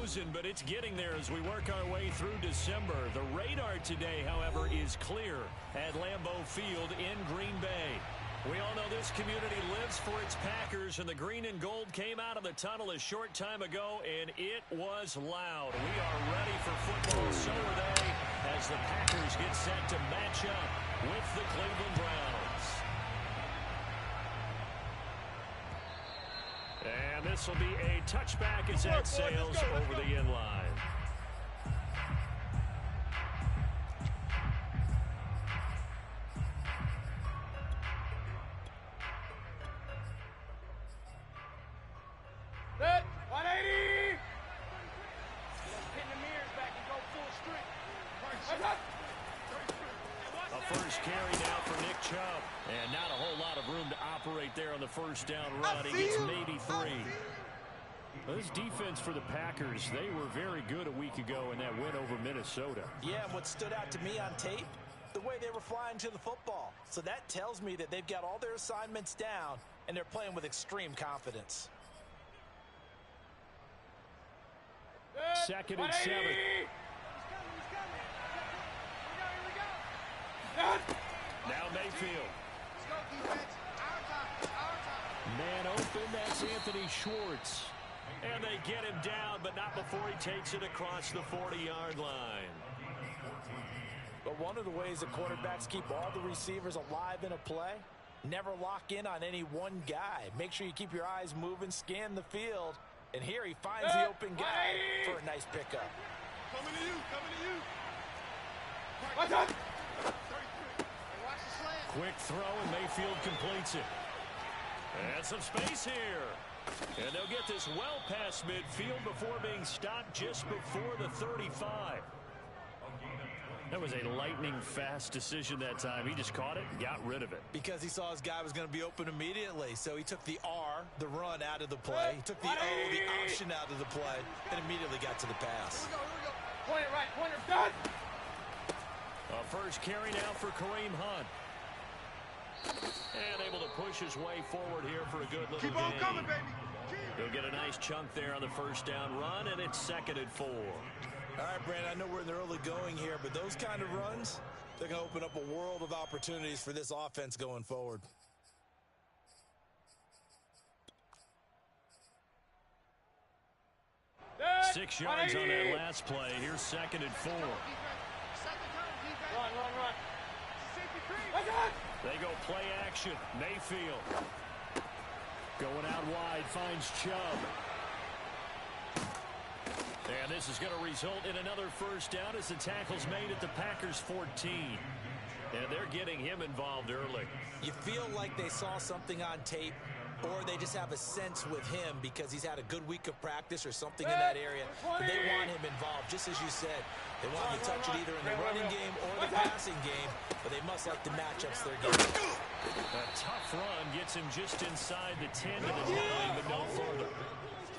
frozen, but it's getting there as we work our way through December. The radar today, however, is clear at Lambeau Field in Green Bay. We all know this community lives for its Packers, and the green and gold came out of the tunnel a short time ago, and it was loud. We are ready for football, so are they, as the Packers get set to match up with the Cleveland Browns. And this will be a touchback as that sails over the end line. Set, 180! Pin the mirrors back and go full street. A first carry now for Nick Chubb. And not a whole lot of room to operate there on the first down run. He gets maybe 3. This defense for the Packers, they were very good a week ago in that win over Minnesota. Yeah, and what stood out to me on tape, the way they were flying to the football. So that tells me that they've got all their assignments down, and they're playing with extreme confidence. Second and 7. Now Mayfield. Man open, that's Anthony Schwartz. And they get him down, but not before he takes it across the 40-yard line. But one of the ways the quarterbacks keep all the receivers alive in a play, never lock in on any one guy. Make sure you keep your eyes moving, scan the field. And here he finds the open guy for a nice pickup. Coming to you, coming to you. Watch out! Quick throw, and Mayfield completes it. And some space here. And they'll get this well past midfield before being stopped just before the 35. That was a lightning-fast decision that time. He just caught it and got rid of it. Because he saw his guy was going to be open immediately. So he took the R, the run, out of the play. He took the O, the option, out of the play, and immediately got to the pass. Here we go. Point it right, point it done. A first carry now for Kareem Hunt. And able to push his way forward here for a good little Keep on gain. coming, baby. He'll get a nice chunk there on the first down run, and it's 2nd and 4. All right, Brandon, I know we're in the early going here, but those kind of runs, they're going to open up a world of opportunities for this offense going forward. Set, 6 yards on 180. that last play. Here's 2nd and 4. Run. Watch out! They go play action. Mayfield going out wide, finds Chubb. And this is going to result in another first down as the tackle's made at the Packers' 14. And they're getting him involved early. You feel like they saw something on tape, or they just have a sense with him because he's had a good week of practice or something in that area. But they want him involved, just as you said. They want him to touch it either in the running game or the passing game, but they must like the matchups they're getting. A tough run gets him just inside the 10 to the 9, but no further.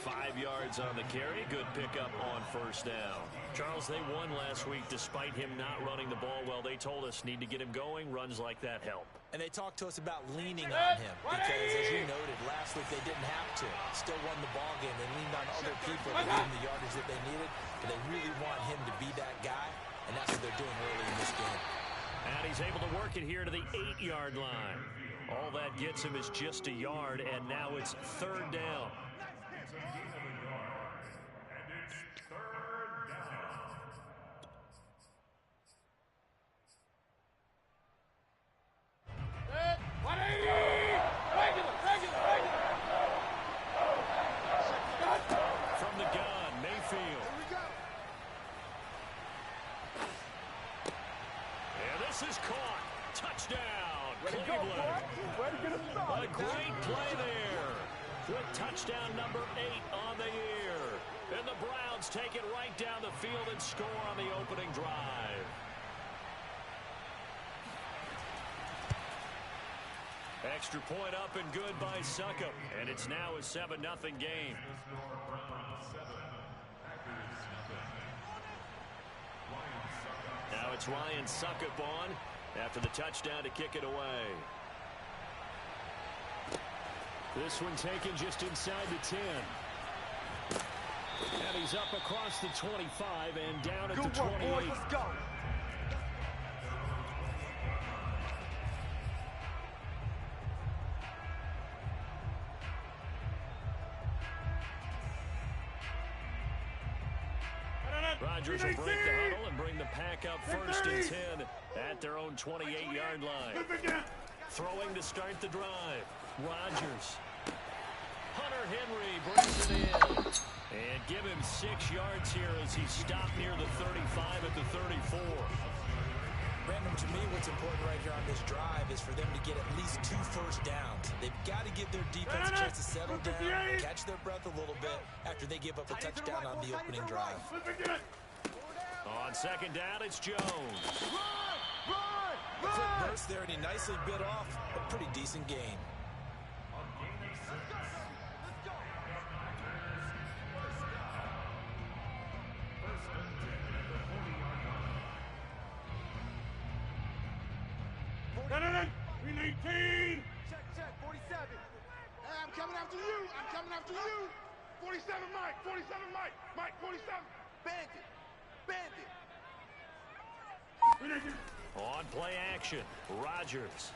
5 yards on the carry. Good pickup on first down. Charles, they won last week despite him not running the ball well. They told us need to get him going. Runs like that help. And they talked to us about leaning on him because, as you noted, last week they didn't have to. Still won the ball game. They leaned on other people to give them the yardage that they needed, but they really want him to be that guy, and that's what they're doing early in this game. And he's able to work it here to the 8-yard line. All that gets him is just a yard, and now it's 3rd down. Set, 180! Regular! From the gun, Mayfield. Here we go. And this is caught. Touchdown, Ready to go, Cleveland. boy. Ready to get it started. A great play there. With touchdown number 8 on the year. And the Browns take it right down the field and score on the opening drive. Extra point up and good by Succop. And it's now a 7-0 game. Now it's Ryan Succop on after the touchdown to kick it away. This one taken just inside the 10. And he's up across the 25 and down at Good the 28. work, boys. Let's go. Rodgers will break the huddle and bring the pack up first and 10 at their own 28-yard line. Throwing to start the drive. Rodgers. Hunter Henry brings it in. And give him 6 yards here as he's stopped near the 35 at the 34. Brandon, to me, what's important right here on this drive is for them to get at least 2 first downs. They've got to give their defense a chance to settle down, catch their breath a little bit after they give up a touchdown on the opening drive. On second down, it's Jones. A quick burst there, and he nicely bit off a pretty decent gain. Check, 47. Hey, I'm coming after you. I'm coming after you. 47, Mike. 47, Mike. Mike, 47. Bandit. On play action, Rodgers.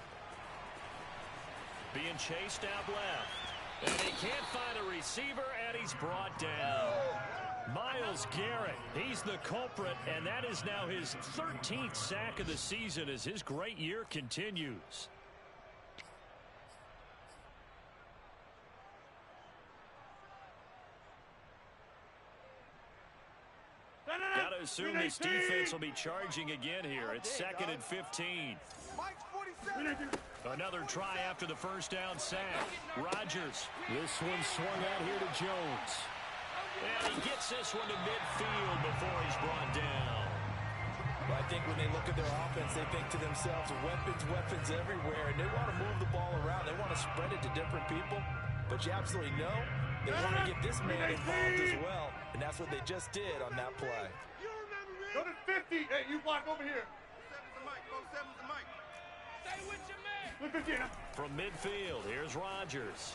Being chased out left. And he can't find a receiver, and he's brought down. Myles Garrett, he's the culprit, and that is now his 13th sack of the season as his great year continues. Got to assume this defense will be charging again here. It's 2nd and 15. Mike's 47. Another try after the first down sack. Rodgers. This one swung out here to Jones. And he gets this one to midfield before he's brought down. Well, I think when they look at their offense, they think to themselves, weapons everywhere, and they want to move the ball around. They want to spread it to different people. But you absolutely know they want to get this man involved as well, and that's what they just did on that play. Go to 50. Hey, you block over here. Stay with your man. From midfield, here's Rodgers.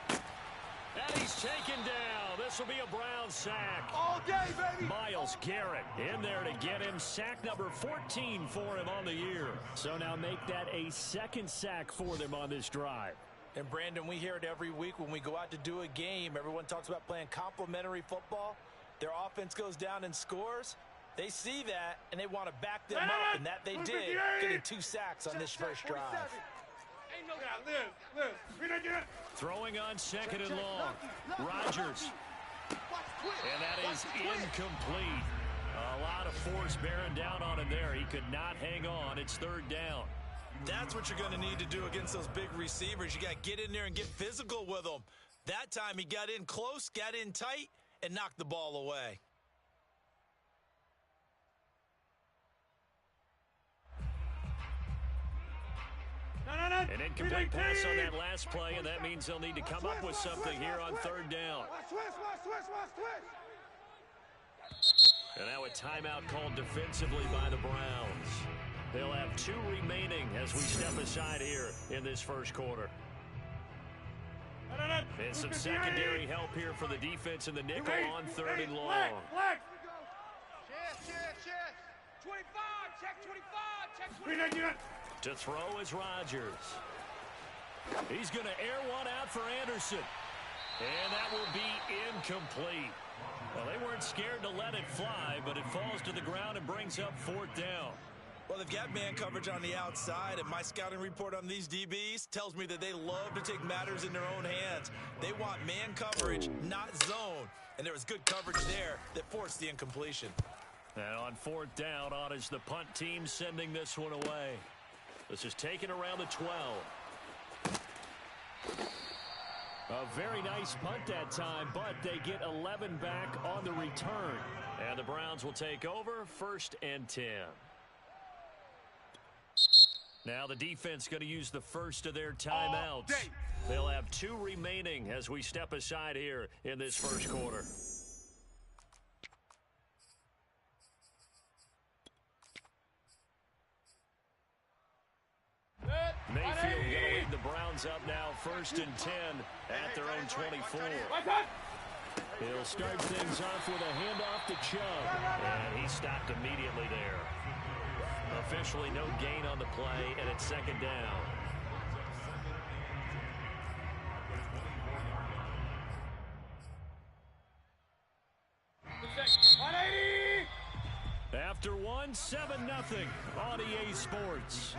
And he's taken down. This will be a Brown sack. All day, baby. Myles Garrett in there to get him. Sack number 14 for him on the year. So now make that a 2nd sack for them on this drive. And, Brandon, we hear it every week when we go out to do a game. Everyone talks about playing complementary football. Their offense goes down and scores. They see that, and they want to back them up, and that they did, getting 2 sacks on this first drive. Throwing on 2nd and long. Rodgers. And that is incomplete. A lot of force bearing down on him there. He could not hang on. It's 3rd down. That's what you're going to need to do against those big receivers. You got to get in there and get physical with them. That time he got in close, got in tight, and knocked the ball away. An incomplete pass on that last play, and that means they'll need to come up with something here on 3rd down. And now a timeout called defensively by the Browns. They'll have 2 remaining as we step aside here in this first quarter. And some secondary help here for the defense in the nickel on 3rd and long. Chest. 25. Check 25. To throw is Rodgers. He's going to air one out for Anderson. And that will be incomplete. Well, they weren't scared to let it fly, but it falls to the ground and brings up 4th down. Well, they've got man coverage on the outside, and my scouting report on these DBs tells me that they love to take matters in their own hands. They want man coverage, not zone. And there was good coverage there that forced the incompletion. And on 4th down, on is the punt team sending this one away. This is taken around the 12. A very nice punt that time, but they get 11 back on the return. And the Browns will take over 1st and 10. Now the defense going to use the first of their timeouts. They'll have 2 remaining as we step aside here in this first quarter. Mayfield going to lead the Browns up now 1st and 10 at their own 24. He'll start things off with a handoff to Chubb. And he stopped immediately there. Officially no gain on the play, and it's second down. After one, 7-0 on EA Sports.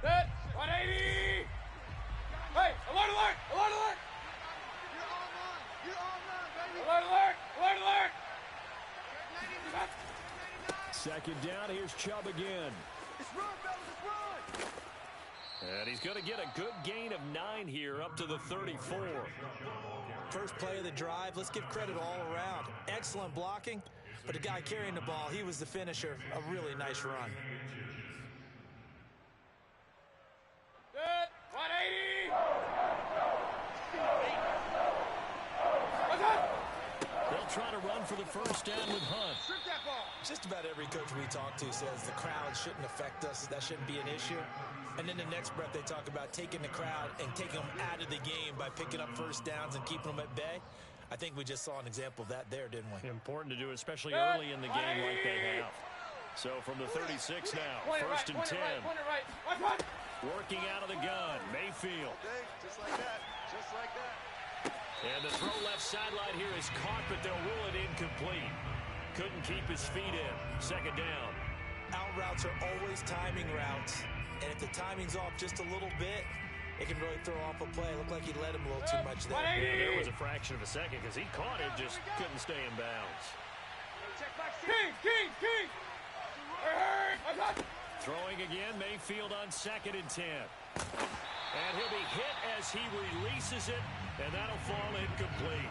Set, 180! Hey, alert, alert, alert, alert! You're online, baby. Alert, alert, alert, alert! Second down, here's Chubb again. It's run, fellas, it's run. And he's going to get a good gain of 9 here, up to the 34. First play of the drive, let's give credit all around. Excellent blocking, but the guy carrying the ball, he was the finisher. A really nice run. Set, 180! They'll try to run for the first down with Hunt. Strip that ball. Just about every coach we talk to says the crowd shouldn't affect us. That shouldn't be an issue. And then the next breath they talk about taking the crowd and taking them out of the game by picking up first downs and keeping them at bay. I think we just saw an example of that there, didn't we? Important to do, especially early in the game like they have. So from the 36 now, first and 10. Working out of the gun, Mayfield. Just like that. Just like that. And the throw left sideline here is caught, but they'll rule it incomplete. Couldn't keep his feet in. Second down. Out routes are always timing routes. And if the timing's off just a little bit, it can really throw off a play. Looked like he led him a little too much there. Yeah, there was a fraction of a second because he caught it, just couldn't stay in bounds. King! Throwing again, Mayfield on second and 10. And he'll be hit as he releases it, and that'll fall incomplete.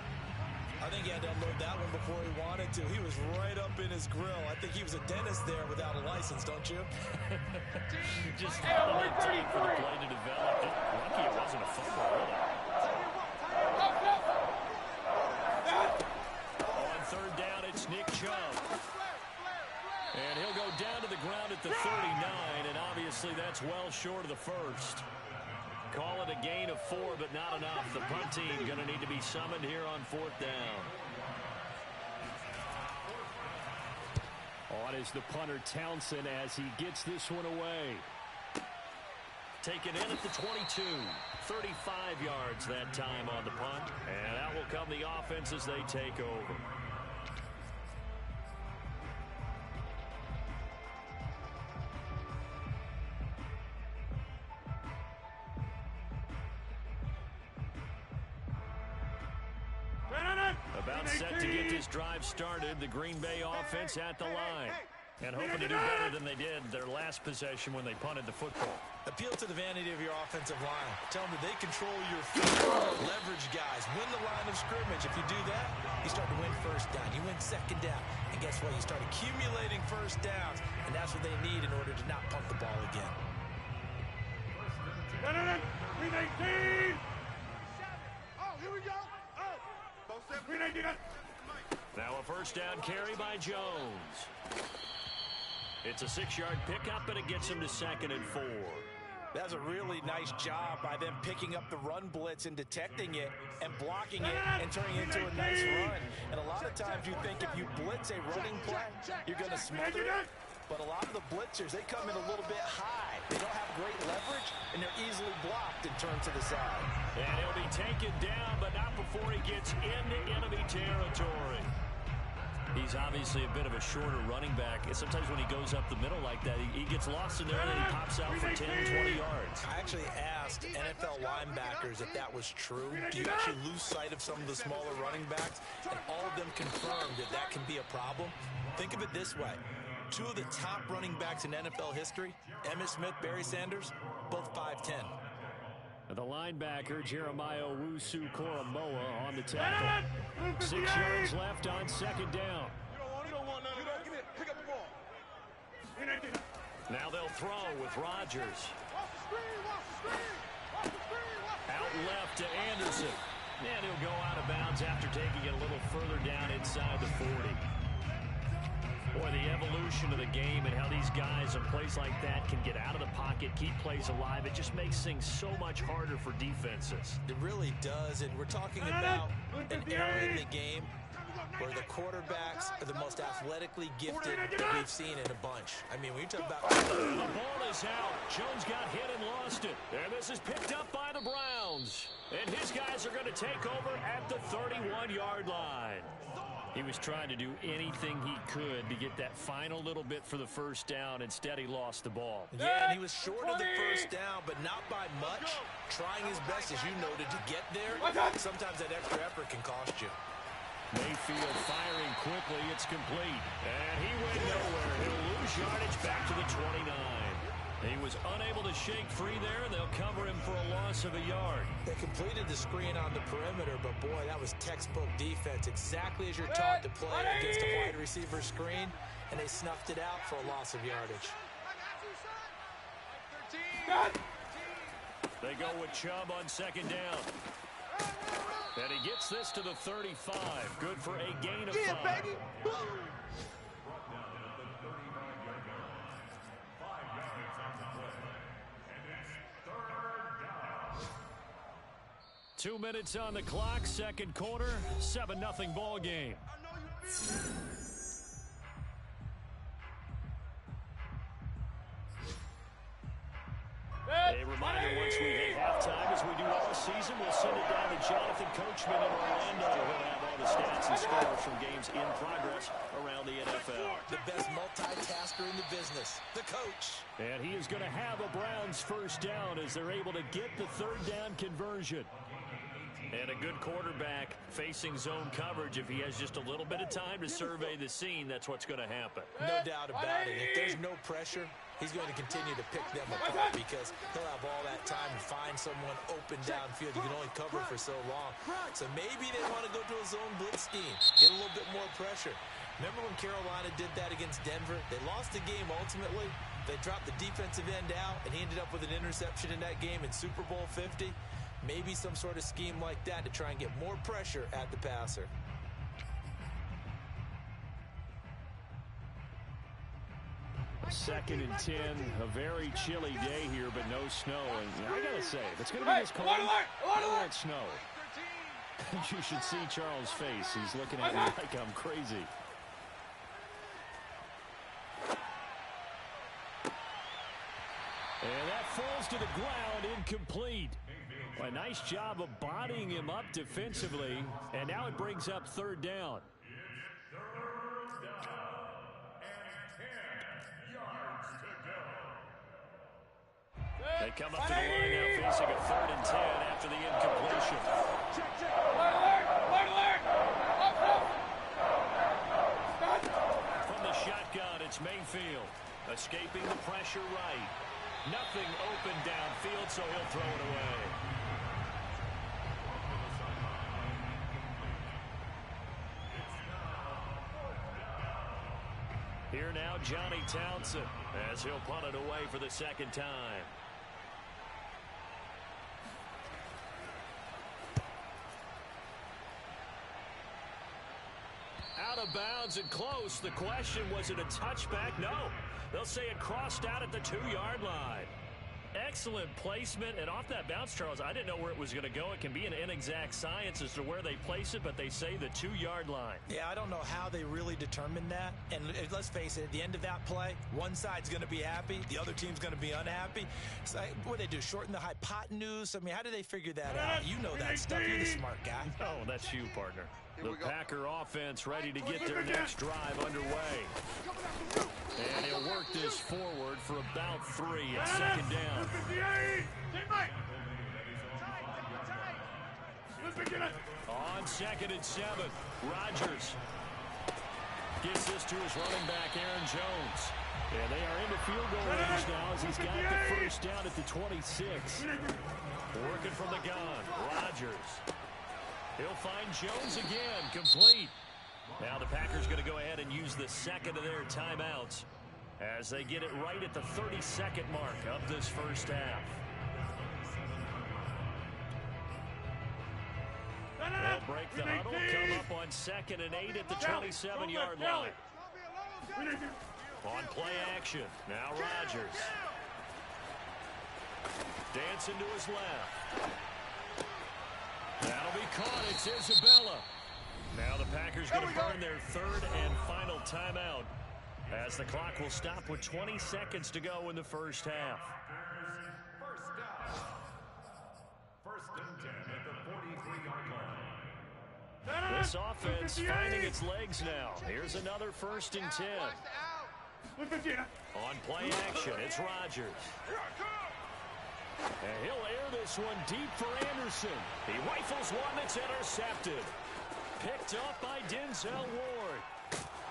I think he had to unload that one before he wanted to. He was right up in his grill. I think he was a dentist there without a license, don't you? Just a little take for the play to develop. Just lucky it wasn't a fumble, really. On third down, it's Nick Chubb. And he'll go down to the ground at the 39, and obviously that's well short of the first. Call it a gain of 4, but not enough. The punt team going to need to be summoned here on fourth down. On is the punter Townsend as he gets this one away. Taken in at the 22. 35 yards that time on the punt. And out will come the offense as they take over. About set to get this drive started. The Green Bay offense at the line. And hoping to do better than they did their last possession when they punted the football. Appeal to the vanity of your offensive line. Tell them that they control your feet. Leverage guys. Win the line of scrimmage. If you do that, you start to win first down. You win second down. And guess what? You start accumulating first downs. And that's what they need in order to not punt the ball again. 319! Oh, here we go. Now a first down carry by Jones. It's a 6-yard pickup, and it gets him to second and 4. That's a really nice job by them picking up the run blitz and detecting it and blocking it and turning it into a nice run. And a lot of times you think if you blitz a running play, you're going to smother it. But a lot of the blitzers, they come in a little bit high. They don't have great leverage, and they're easily blocked and turned to the side. And he'll be taken down, but not before he gets into enemy territory. He's obviously a bit of a shorter running back. And sometimes when he goes up the middle like that, he gets lost in there, and then he pops out for 10, 20 yards. I actually asked NFL linebackers if that was true. Do you actually lose sight of some of the smaller running backs? And all of them confirmed that that can be a problem. Think of it this way. 2 of the top running backs in NFL history, Emmitt Smith, Barry Sanders, both 5'10". The linebacker, Jeremiah Owusu-Koramoah on the tackle. 6 yards left on second down. You don't want none of that. Get in. Pick up the ball. Now they'll throw with Rodgers. Out left to Anderson. And he'll go out of bounds after taking it a little further down inside the 40. Boy, Boy, the evolution of the game and how these guys on plays like that can get out of the pocket, keep plays alive, it just makes things so much harder for defenses. It really does, and we're talking about an era in the game where the quarterbacks are the most athletically gifted that we've seen in a bunch. I mean, when you talk about... The ball is out. Jones got hit and lost it. And this is picked up by the Browns. And his guys are going to take over at the 31-yard line. He was trying to do anything he could to get that final little bit for the first down. Instead, he lost the ball. Yeah, and he was short of the first down, but not by much. Trying his best, as you noted, to get there. Sometimes that extra effort can cost you. Mayfield firing quickly. It's complete. And he went nowhere. He'll lose yardage back to the 29. He was unable to shake free there, and they'll cover him for a loss of a yard. They completed the screen on the perimeter, but boy, that was textbook defense. Exactly as you're taught to play against a wide receiver screen, and they snuffed it out for a loss of yardage. They go with Chubb on second down. And he gets this to the 35. Good for a gain of 5. Baby. 2 minutes on the clock, second quarter, 7-0 ball game. A reminder, once we hit halftime, as we do all season, we'll send it down to Jonathan Coachman in Orlando. He'll have all the stats and scores from games in progress around the NFL. The best multitasker in the business, the coach. And he is going to have a Browns first down as they're able to get the third down conversion. And a good quarterback facing zone coverage. If he has just a little bit of time to survey the scene, that's what's going to happen. No doubt about it. If there's no pressure, he's going to continue to pick them apart because he'll have all that time to find someone open downfield. You can only cover for so long. So maybe they want to go to a zone blitz scheme, get a little bit more pressure. Remember when Carolina did that against Denver? They lost the game ultimately. They dropped the defensive end out, and he ended up with an interception in that game in Super Bowl 50. Maybe some sort of scheme like that to try and get more pressure at the passer. Second and 10, a very chilly day here, but no snow. And I got to say, if it's going to be this cold, I want snow. You should see Charles' face. He's looking at me like I'm crazy. And that falls to the ground, incomplete. A nice job of bodying him up defensively, and now it brings up third down. They come up to the line now facing a 3rd and 10 after the incompletion. From the shotgun, it's Mayfield. Escaping the pressure right. Nothing open downfield, so he'll throw it away. Here now, Johnny Townsend, as he'll punt it away for the second time. Out of bounds and close. The question, was it a touchback? No. They'll say it crossed out at the 2-yard line. Excellent placement, and off that bounce, Charles, I didn't know where it was going to go. It can be an inexact science as to where they place it, but they say the 2-yard line. Yeah, I don't know how they really determined that. And let's face it, at the end of that play, one side's going to be happy, the other team's going to be unhappy. It's like, what do they do, shorten the hypotenuse? I mean, how do they figure that out? You know that stuff. You're the smart guy. No, that's you, partner. The Packer offense ready to get their next drive underway. And he'll work this forward for about 3 at second down. On 2nd and 7, Rodgers gets this to his running back, Aaron Jones. And they are in the field goal range now as he's got the first down at the 26. Working from the gun, Rodgers. He'll find Jones again, complete. Now the Packers going to go ahead and use the second of their timeouts as they get it right at the 32nd mark of this first half. They'll break the huddle, come up on 2nd and 8 at the 27-yard line. On play action, now Rodgers. Dancing to his left. That'll be caught. It's Isabella. Now the Packers going to burn their third and final timeout as the clock will stop with 20 seconds to go in the first half. First down. First and 10 at the 43-yard line. This offense finding its legs now. Here's another first and 10. On play action, it's Rodgers. And he'll air this one deep for Anderson. He rifles one that's intercepted. Picked up by Denzel Ward.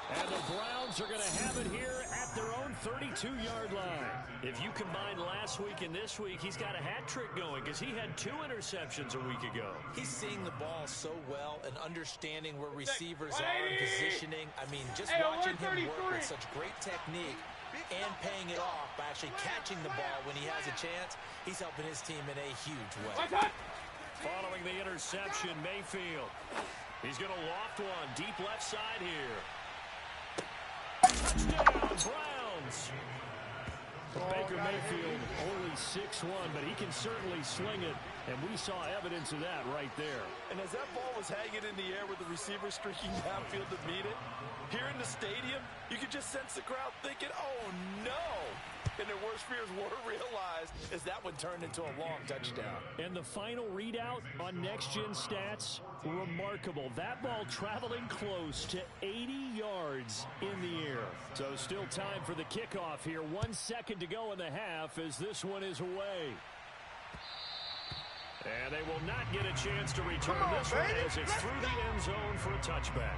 And the Browns are going to have it here at their own 32-yard line. If you combine last week and this week, he's got a hat trick going because he had 2 interceptions a week ago. He's seeing the ball so well and understanding where receivers are and positioning. I mean, just watching him work with such great technique and paying it off by actually catching the ball when he has a chance, he's helping his team in a huge way. Following the interception, Mayfield. He's going to loft one deep left side here. Touchdown, Browns. Baker Mayfield only 6'1", but he can certainly sling it, and we saw evidence of that right there. And as that ball was hanging in the air with the receiver streaking downfield to meet it, here in the stadium, you could just sense the crowd thinking, oh, no. And their worst fears were realized as that one turned into a long touchdown. And the final readout on Next Gen Stats, remarkable. That ball traveling close to 80 yards in the air. So still time for the kickoff here. 1 second to go in the half as this one is away. And they will not get a chance to return this one as it's through the end zone for a touchback.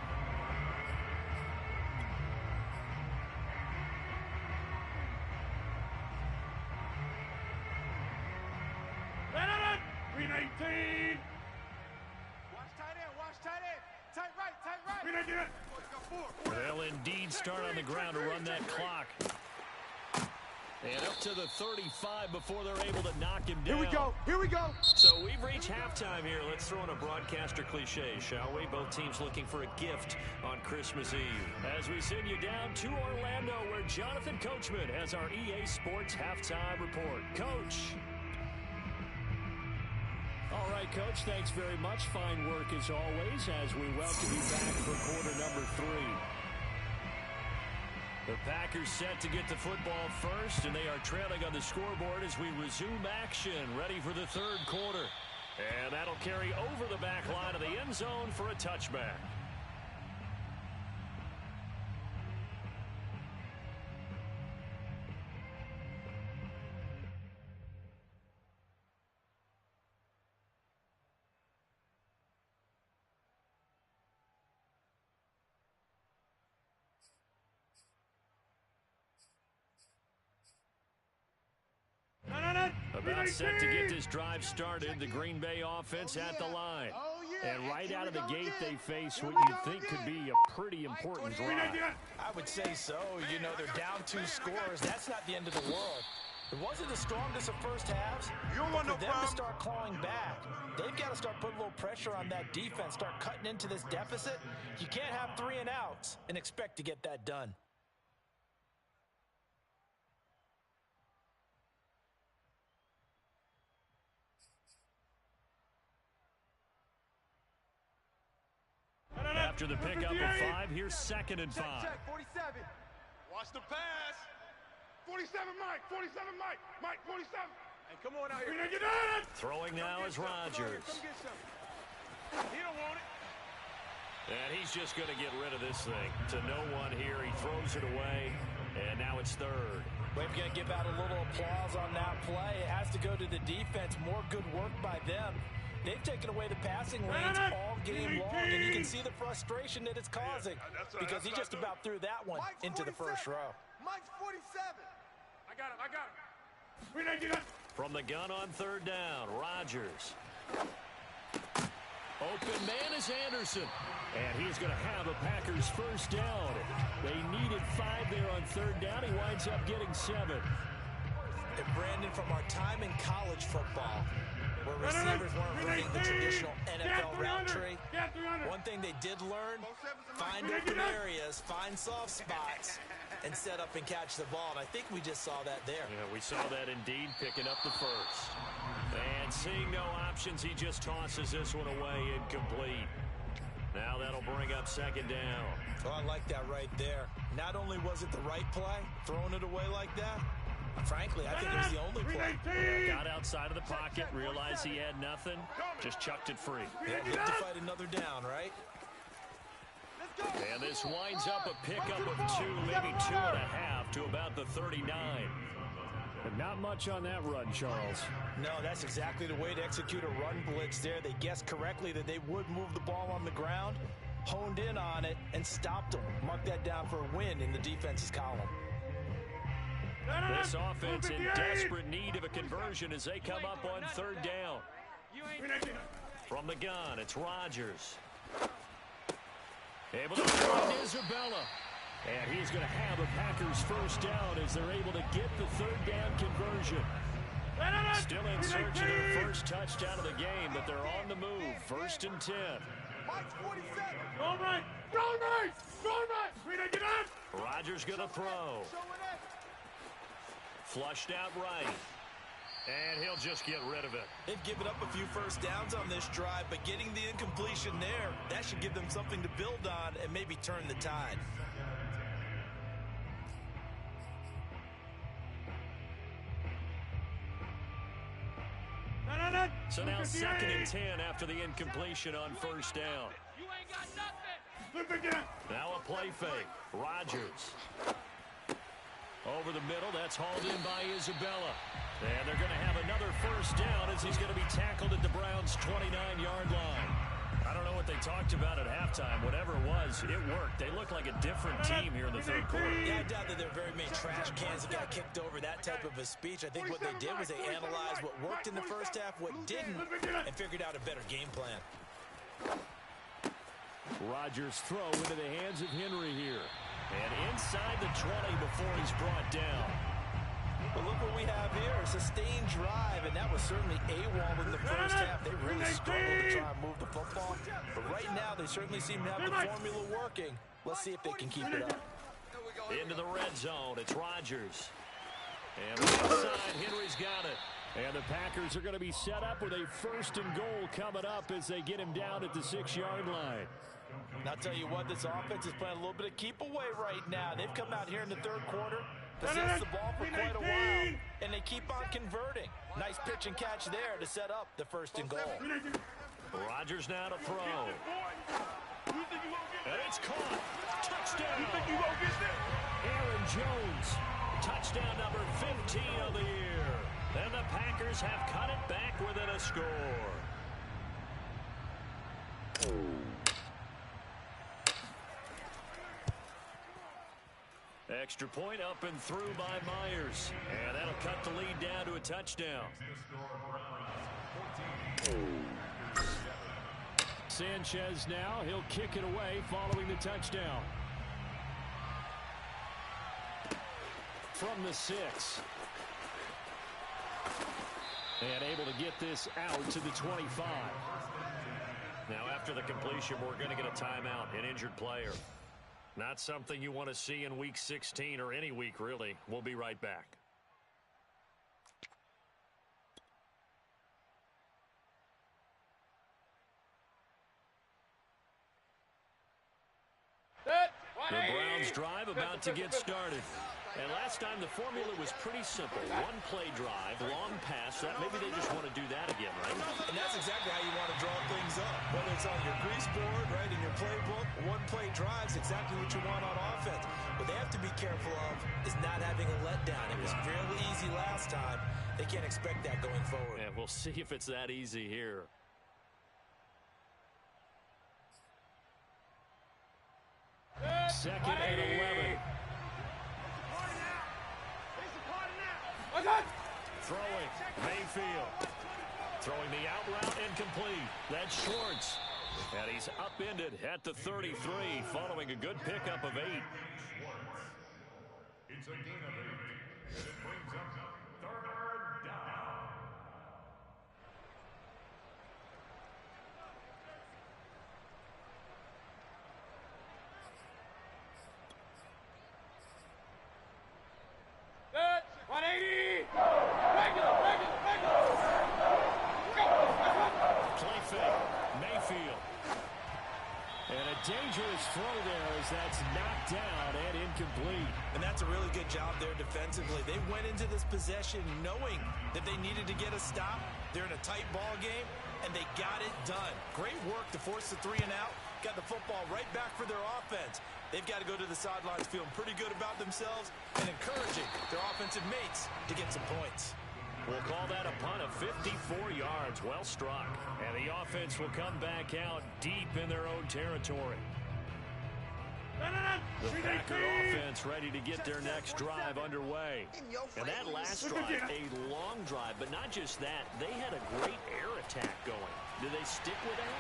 They'll indeed start on the ground to run that clock. And up to the 35 before they're able to knock him down. Here we go. So we've reached halftime here. Let's throw in a broadcaster cliche, shall we? Both teams looking for a gift on Christmas Eve. As we send you down to Orlando, where Jonathan Coachman has our EA Sports Halftime Report. Coach. All right, Coach, thanks very much. Fine work as always as we welcome you back for quarter number 3. The Packers set to get the football first, and they are trailing on the scoreboard as we resume action, ready for the third quarter. And that'll carry over the back line of the end zone for a touchback. About set to get this drive started, the Green Bay offense at the line. And right out of the gate, they face what you think could be a pretty important drive. I would say so. You know, they're down 2 scores. That's not the end of the world. It wasn't the strongest of first halves. But for them to start clawing back, they've got to start putting a little pressure on that defense, start cutting into this deficit. You can't have 3 and outs and expect to get that done. After the pickup of 5, here's 2nd and 5. Check, 47. Watch the pass. 47, Mike. 47, Mike. Mike, 47. Hey, come on out here. Throwing now is Rodgers. Come get some. He don't want it. And he's just going to get rid of this thing to no one here. He throws it away, and now it's 3rd. We're going to give out a little applause on that play. It has to go to the defense. More good work by them. They've taken away the passing lanes all game long, and you can see the frustration that it's causing because he just about threw that one into the first row. Mike's 47. I got him. From the gun on 3rd down, Rodgers. Open man is Anderson. And he's going to have a Packers first down. They needed 5 there on 3rd down. He winds up getting 7. And Brandon, from our time in college football, where receivers weren't running the traditional NFL route tree, one thing they did learn, find open areas, find soft spots, and set up and catch the ball. And I think we just saw that there. Yeah, we saw that indeed, picking up the first. And seeing no options, he just tosses this one away, incomplete. Now that'll bring up second down. Oh, I like that right there. Not only was it the right play, throwing it away like that, frankly, I think it was the only play. Yeah, got outside of the pocket, realized he had nothing, just chucked it free. Yeah, look to fight another down, right? And this winds up a pickup of 2, maybe 2.5 to about the 39. And not much on that run, Charles. No, that's exactly the way to execute a run blitz there. They guessed correctly that they would move the ball on the ground, honed in on it, and stopped them. Mark that down for a win in the defense's column. This offense in desperate need of a conversion as they come up on third down. From the gun, it's Rodgers. Able to find Isabella. And he's going to have a Packers first down as they're able to get the third down conversion. Still in search of their first touchdown of the game, but they're on the move. 1st and 10. Go right! Go right! Go right! Get on! Rodgers going to throw. Flushed out right. And he'll just get rid of it. They've given up a few first downs on this drive, but getting the incompletion there, that should give them something to build on and maybe turn the tide. So now 2nd and 10 after the incompletion on first down. You ain't got nothing! Now a play fake. Rodgers. Over the middle, that's hauled in by Isabella. And they're going to have another first down as he's going to be tackled at the Browns' 29-yard line. I don't know what they talked about at halftime. Whatever it was, it worked. They look like a different team here in the third quarter. Yeah, I doubt that there are very many trash cans that got kicked over, that type of a speech. I think what they did was they analyzed what worked in the first half, what didn't, and figured out a better game plan. Rodgers' throw into the hands of Henry here. And inside the 20 before he's brought down. But look what we have here, a sustained drive, and that was certainly AWOL in the first half. They really struggled to try and move the football. But right now, they certainly seem to have the formula working. Let's see if they can keep it up. Into the red zone, it's Rodgers. And outside, Henry's got it. And the Packers are going to be set up with a 1st and goal coming up as they get him down at the 6-yard line. And I'll tell you what, this offense is playing a little bit of keep away right now. They've come out here in the third quarter, possessed the ball for quite a while, and they keep on converting. Nice pitch and catch there to set up the 1st and goal. Rodgers now to throw. And it's caught. Touchdown. Aaron Jones. Touchdown number 15 of the year. And the Packers have cut it back within a score. Extra point up and through by Myers. And that'll cut the lead down to a touchdown. Sanchez now. He'll kick it away following the touchdown. From the 6. And able to get this out to the 25. Now after the completion, we're going to get a timeout, an injured player. Not something you want to see in Week 16 or any week, really. We'll be right back. The Browns drive about to get started. And last time the formula was pretty simple. One play drive, long pass. That maybe they just want to do that again, right? And that's exactly how you want to draw things up. Whether it's on your grease board, right, in your playbook, one play drive is exactly what you want on offense. What they have to be careful of is not having a letdown. It was fairly easy last time. They can't expect that going forward. Yeah, we'll see if it's that easy here. Second and 11. Throwing, Mayfield. Throwing the out route incomplete. That's Schwartz. And he's upended at the 33 following a good pickup of 8. It's a gain of 8. And it brings up 3rd down. dangerous throw there as that's knocked down and incomplete. And that's a really good job there defensively. They went into this possession knowing that they needed to get a stop. They're in a tight ball game, and they got it done. Great work to force the 3 and out. Got the football right back for their offense. They've got to go to the sidelines feeling pretty good about themselves and encouraging their offensive mates to get some points. We'll call that a punt of 54 yards. Well struck. And the offense will come back out deep in their own territory. The Packer offense ready to get their next drive underway. And that last drive, a long drive, but not just that. They had a great air attack going. Do they stick with that?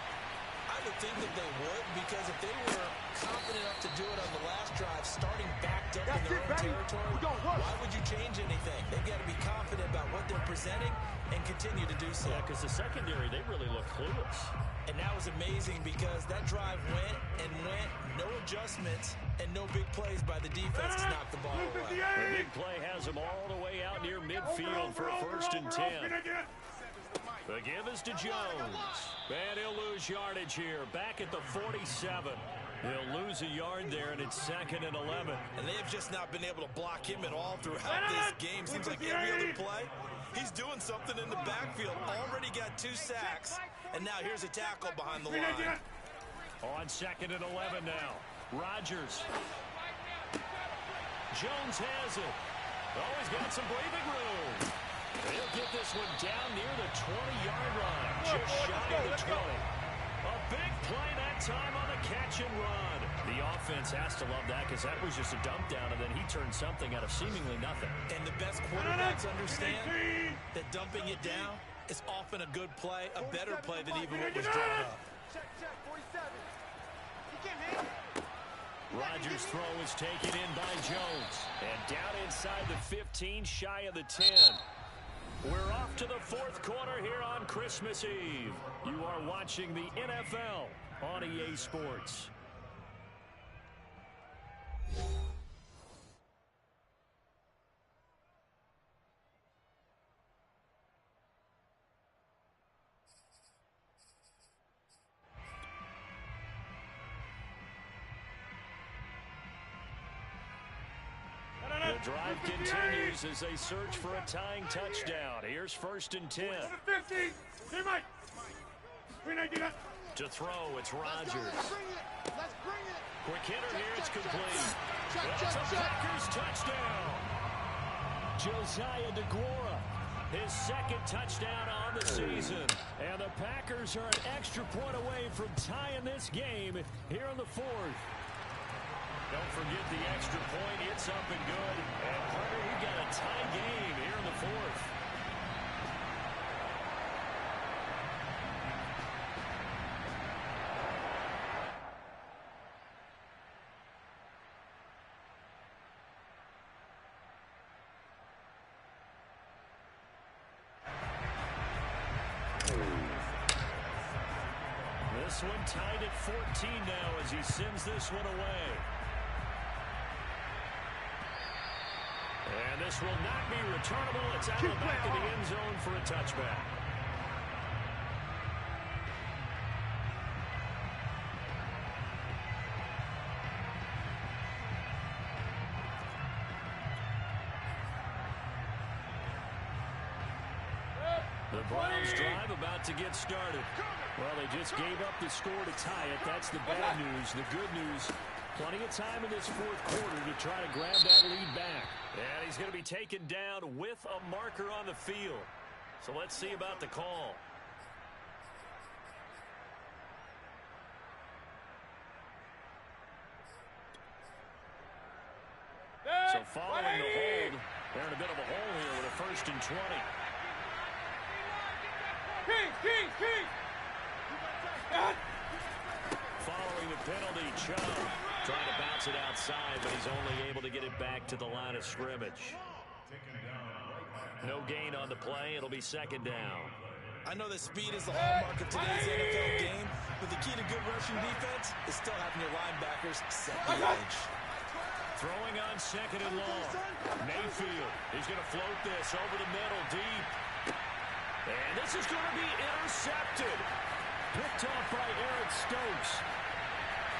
I would think that they would, because if they were confident enough to do it on the last drive, starting backed up in their own territory, why would you change anything? They've got to be confident about what they're presenting and continue to do so. Yeah, because the secondary, they really look clueless. And that was amazing because that drive went and went, no adjustments, and no big plays by the defense to knock the ball away. The big play has them all the way out near midfield for a 1st and 10. The give is to Jones. And he'll lose yardage here. Back at the 47. He'll lose a yard there, and it's 2nd and 11. And they have just not been able to block him at all throughout this game. Seems like every other play, he's doing something in the backfield. Already got 2 sacks, and now here's a tackle behind the line. On 2nd and 11 now. Rodgers. Jones has it. Oh, he's got some breathing room. He'll get this one down near the 20-yard line, just shy of the 20. A big play that time on the catch and run. The offense has to love that because that was just a dump down, and then he turned something out of seemingly nothing. And the best quarterbacks understand that dumping it down is often a good play, a better play than even what was drawn up. Rodgers' throw is taken in by Jones. And down inside the 15, shy of the 10. We're off to the 4th quarter here on Christmas Eve. You are watching the NFL on EA Sports. The drive continues as they search for a tying touchdown. Here's 1st and 10. To throw, it's Rodgers. Quick hitter here, it's complete. That's a Packers touchdown. Josiah DeGuara, his 2nd touchdown on the season. And the Packers are an extra point away from tying this game here in the 4th. Don't forget the extra point. It's up and good. And Carter, we got a tie game here in the 4th. This one tied at 14 now as he sends this one away. And this will not be returnable. It's out of the back of the end zone for a touchback. The Browns drive about to get started. Well, they just gave up the score to tie it. That's the bad news. The good news, plenty of time in this 4th quarter to try to grab that lead back. And he's going to be taken down with a marker on the field. So let's see about the call. So following the hold, they're in a bit of a hole here with a 1st and 20. Following the penalty, Chubb trying to bounce it outside, but he's only able to get it back to the line of scrimmage. No gain on the play. It'll be 2nd down. I know that speed is the hallmark of today's NFL game, but the key to good rushing defense is still having your linebackers set the edge. Throwing on 2nd and long. Mayfield is going to float this over the middle deep. And this is going to be intercepted. Picked off by Eric Stokes.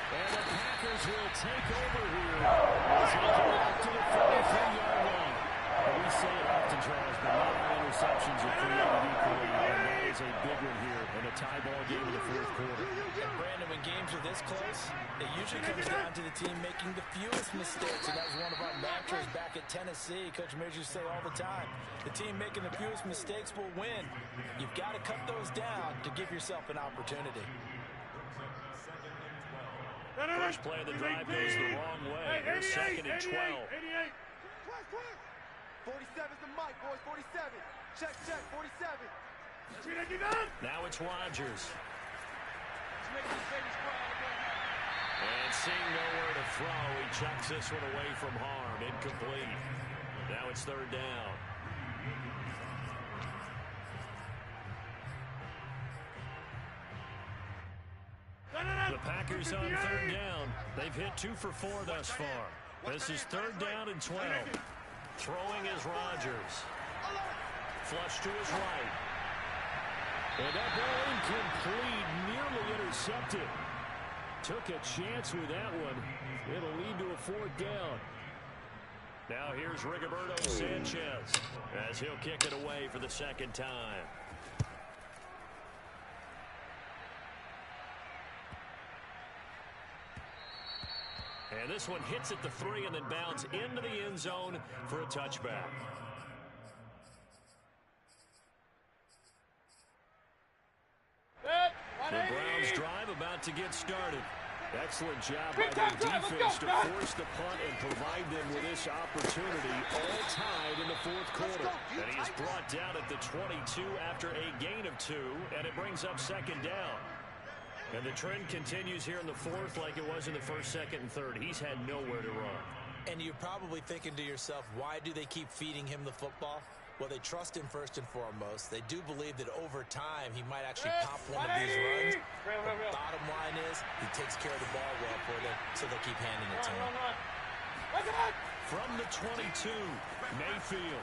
And the Packers will take over here as they get out to the 43-yard line. And we say it often, Charles, but not all interceptions are created equally. And that is a big one here in a tie ball game in the fourth quarter. And Brandon, when games are this close, it usually comes down to the team making the fewest mistakes. And that was one of our mantras back at Tennessee. Coach Mears used to say all the time, the team making the fewest mistakes will win. You've got to cut those down to give yourself an opportunity. First play of the drive goes the wrong way. Here's second and 12. 47's the mic, boys. 47. Check, 47. Now it's Rodgers. And seeing nowhere to throw, he chucks this one away from harm. Incomplete. Now it's third down. The Packers on third down. They've hit 2 for 4 thus far. This is third down and 12. Throwing is Rodgers. Flush to his right. And that ball incomplete, nearly intercepted. Took a chance with that one. It'll lead to a fourth down. Now here's Rigoberto Sanchez as he'll kick it away for the second time. And this one hits at the 3 and then bounds into the end zone for a touchback. The Browns drive about to get started. Excellent job by their defense to force the punt and provide them with this opportunity, all tied in the fourth quarter. And he is brought down at the 22 after a gain of 2, and it brings up second down. And the trend continues here in the fourth like it was in the first, second, and third. He's had nowhere to run. And you're probably thinking to yourself, why do they keep feeding him the football? Well, they trust him first and foremost. They do believe that over time he might actually pop one of these runs. The bottom line is he takes care of the ball well for them, so they'll keep handing it to him. From the 22, Mayfield.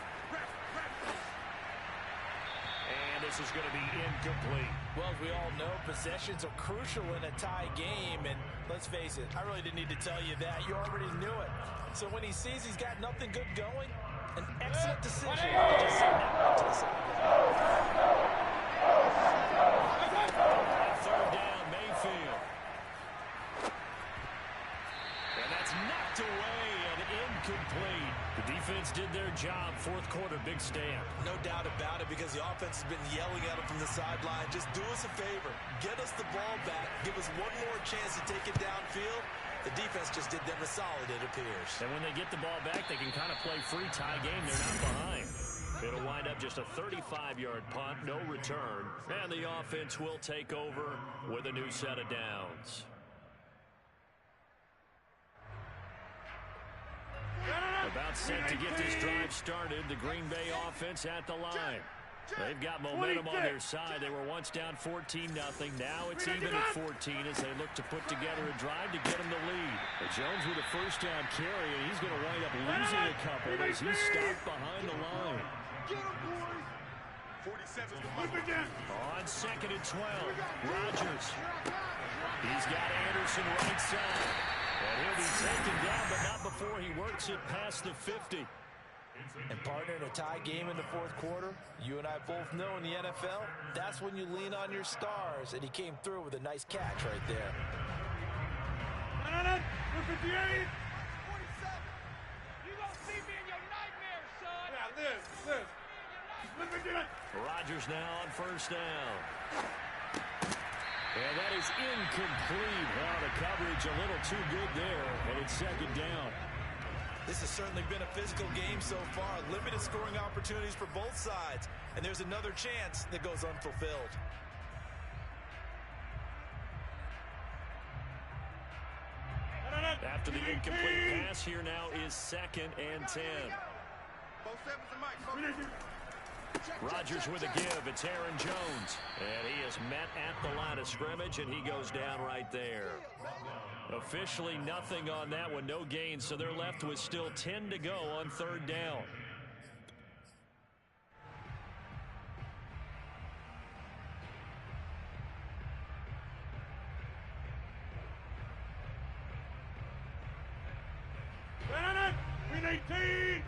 And this is going to be incomplete. Well, as we all know, possessions are crucial in a tie game. And let's face it, I really didn't need to tell you that. You already knew it. So when he sees he's got nothing good going, an excellent decision to just send that one to the sideline. Third down, Mayfield. And that's knocked away and incomplete. The defense did their job. Fourth quarter, big stand. No doubt about it, because the offense has been yelling at him from the sideline. Just do us a favor. Get us the ball back. Give us one more chance to take it downfield. The defense just did them a solid, it appears. And when they get the ball back, they can kind of play free tie game. They're not behind. It'll wind up just a 35-yard punt, no return. And the offense will take over with a new set of downs. About set to get this drive started. The Green Bay offense at the line. They've got momentum on their side. They were once down 14-0. Now it's even at 14 as they look to put together a drive to get them the lead. But Jones with a first down carry, and he's going to wind up losing a couple as he's stopped behind the line. Get him, boys. 47's the On second and 12, Rodgers. He's got Anderson right side. And he'll be taken down, but not before he works it past the 50. And partner, in a tie game in the fourth quarter, you and I both know in the NFL, that's when you lean on your stars, and he came through with a nice catch right there. 58. 47. You gonna see me in your nightmares, son. Yeah, this. Rodgers now on first down. And that is incomplete. Well, the coverage a little too good there, and it's second down. This has certainly been a physical game so far. Limited scoring opportunities for both sides. And there's another chance that goes unfulfilled. After the incomplete pass, here now is second and 10. Rodgers with a give. It's Aaron Jones. And he is met at the line of scrimmage, and he goes down right there. Officially nothing on that one. No gain, so they're left with still 10 to go on third down. 18. Here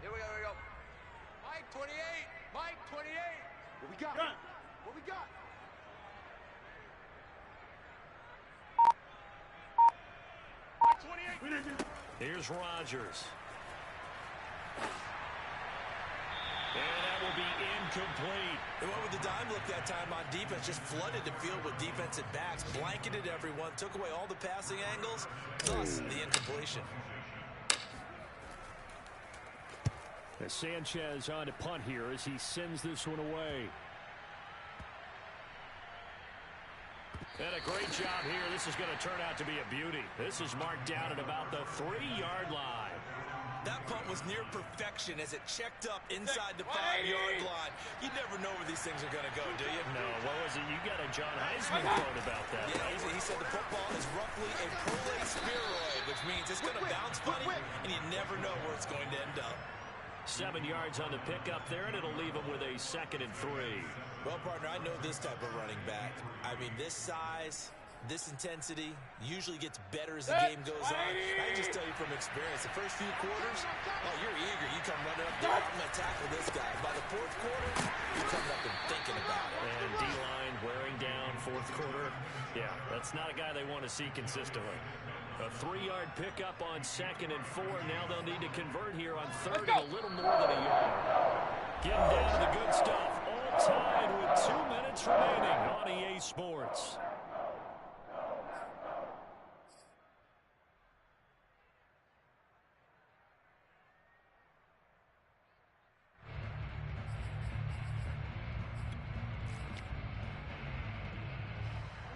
we go. Mike, 28. Mike, 28. What we got? Gun. What we got? Mike, 28. Here's Rodgers. And that will be incomplete. They went with the dime look that time on defense, just flooded the field with defensive backs, blanketed everyone, took away all the passing angles, thus the incompletion. As Sanchez on to punt here as he sends this one away. And a great job here. This is going to turn out to be a beauty. This is marked down at about the 3-yard line. That punt was near perfection as it checked up inside the 5-yard line. You never know where these things are going to go, do you? No, what was it? You got a John Heisman quote about that. Yeah, he said the football is roughly a prolate spheroid, which means it's going to bounce funny, and you never know where it's going to end up. 7 yards on the pickup there, and it'll leave him with a 2nd and 3. Well, partner, I know this type of running back. I mean, this size, this intensity usually gets better as the game goes on. I can just tell you from experience, the first few quarters, oh, you're eager. You come running up there, I'm going to tackle this guy. By the 4th quarter, you're coming up and thinking about it. And D-line wearing down 4th quarter. Yeah, that's not a guy they want to see consistently. A 3-yard pickup on 2nd and 4. Now they'll need to convert here on 3rd and a little more than a yard. Getting down to the good stuff. All tied with 2 minutes remaining on EA Sports.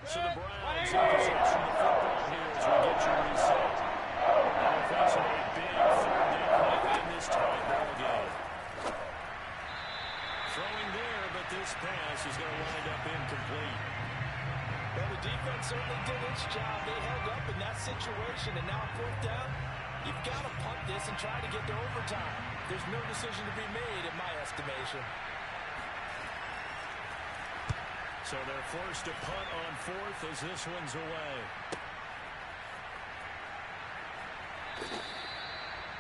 So the Browns in possession of the football here as we get you reset. And facing a big 3rd down in this tie ball game. Throwing there, but this pass is going to wind up incomplete. Well, the defense certainly did its job. They held up in that situation, and now 4th down, you've got to punt this and try to get to overtime. There's no decision to be made in my estimation. So they're forced to punt on 4th as this one's away.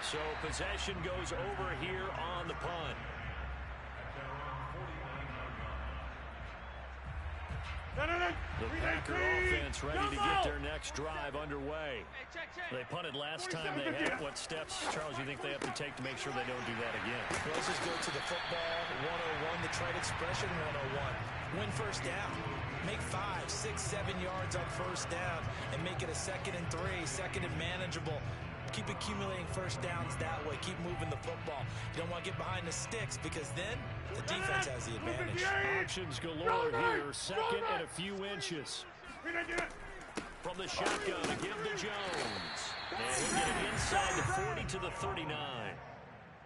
So possession goes over here on the punt. The Packer offense ready to get their next drive underway. They punted last time. They had what steps, Charles, you think they have to take to make sure they don't do that again? Well, let's just go to the football 101, the trade expression 101. Win 1st down. Make 5, 6, 7 yards on 1st down and make it a 2nd and 3, 2nd and manageable. Keep accumulating 1st downs that way. Keep moving the football. You don't want to get behind the sticks because then the defense has the advantage. Options galore here. 2nd and a few inches. From the shotgun to give to Jones. And he'll get it inside the 40 to the 39.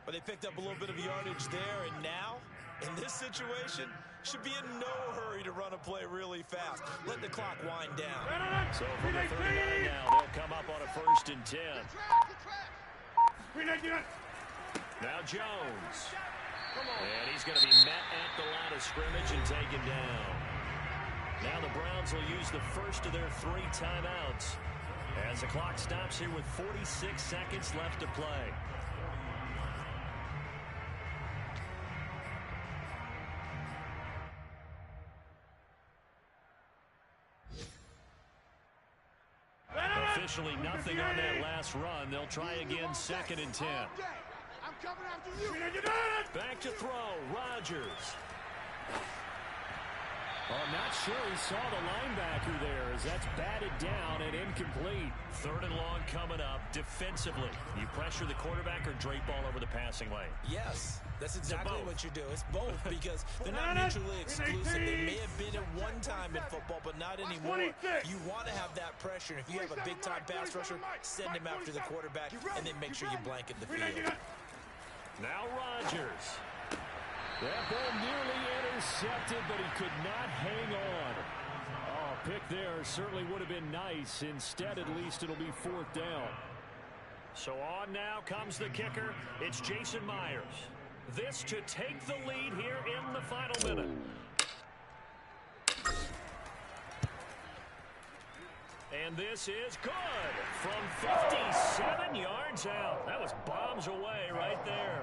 But they picked up a little bit of yardage there, and now, in this situation, should be in no hurry to run a play really fast. Let the clock wind down. So from the 39 now, they'll come up on a 1st and 10. Now Jones. And he's going to be met at the line of scrimmage and taken down. Now the Browns will use the first of their 3 timeouts as the clock stops here with 46 seconds left to play. Officially nothing on that last run. They'll try again 2nd and 10. I'm coming after you. Back to throw. Rodgers. Well, I'm not sure he saw the linebacker there as that's batted down and incomplete. 3rd and long coming up defensively. You pressure the quarterback or drape all over the passing lane? Yes, that's exactly what you do. It's both because they're not mutually exclusive. They may have been at one time in football, but not anymore. You want to have that pressure. If you have a big-time pass rusher, send him after the quarterback and then make sure you blanket the field. Now Rodgers. That ball nearly intercepted, but he could not hang on. Oh, pick there certainly would have been nice. Instead, at least it'll be 4th down. So on now comes the kicker. It's Jason Myers. This to take the lead here in the final minute. And this is good from 57 yards out. That was bombs away right there.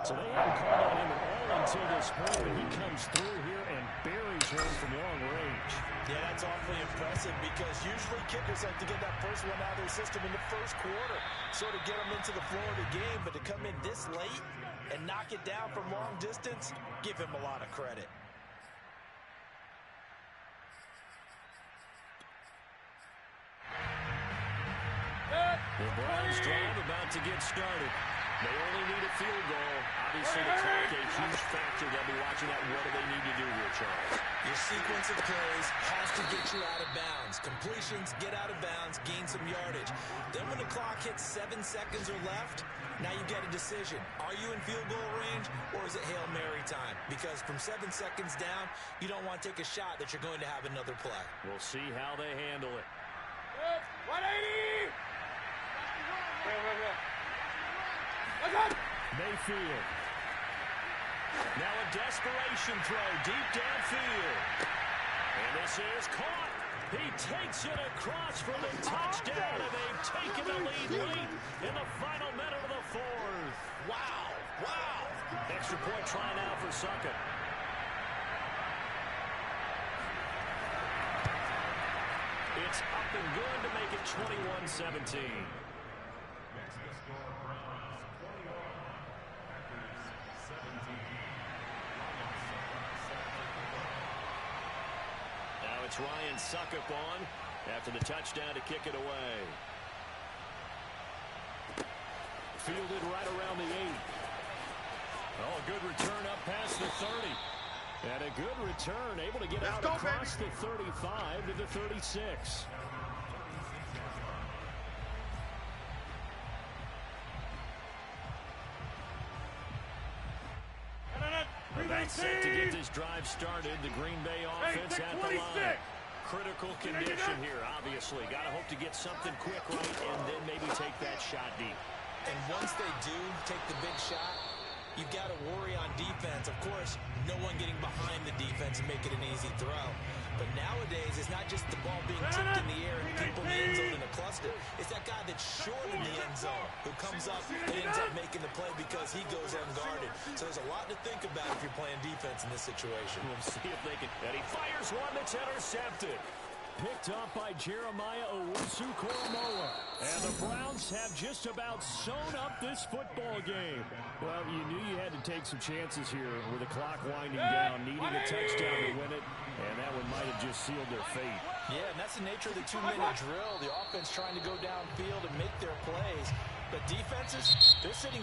So they haven't called on him at all until this point, but he comes through here and buries one from long range. Yeah, that's awfully impressive because usually kickers like to get that first one out of their system in the first quarter, sort of get them into the flow of the game, but to come in this late and knock it down from long distance, give him a lot of credit. The Browns drive about to get started. They only need a field goal. Obviously, the clock a huge factor. They'll be watching that. What do they need to do here, Charles? Your sequence of plays has to get you out of bounds. Completions, get out of bounds, gain some yardage. Then when the clock hits 7 seconds or left, now you get a decision. Are you in field goal range, or is it Hail Mary time? Because from 7 seconds down, you don't want to take a shot that you're going to have another play. We'll see how they handle it. 180! Mayfield. Now a desperation throw deep downfield. And this is caught. He takes it across for the touchdown, and they've taken the lead late in the final minute of the fourth. Wow, wow. Extra point try now for Suckup. It's up and good to make it 21-17. Now it's Ryan Suckup on after the touchdown to kick it away. Fielded right around the 8. Oh, a good return up past the 30. And a good return, able to get out across the 35 to the 36. That's set to get this drive started. The Green Bay offense at the line. Critical condition here, obviously. Got to hope to get something quick right and then maybe take that shot deep. And once they do take the big shot, you've got to worry on defense. Of course, no one getting behind the defense and make it an easy throw. But nowadays, it's not just the ball being tipped in the air and people in the end zone in a cluster. It's that guy that's short in the end zone who comes up and ends up making the play because he goes unguarded. So there's a lot to think about if you're playing defense in this situation. We'll see if they can. And he fires one that's intercepted. Picked up by Jeremiah Owusu-Koramoah. And the Browns have just about sewn up this football game. Well, you knew you had to take some chances here with the clock winding down, needing a touchdown to win it, and that one might have just sealed their fate. Yeah, and that's the nature of the 2-minute drill. The offense trying to go downfield and make their plays. But defenses, they're sitting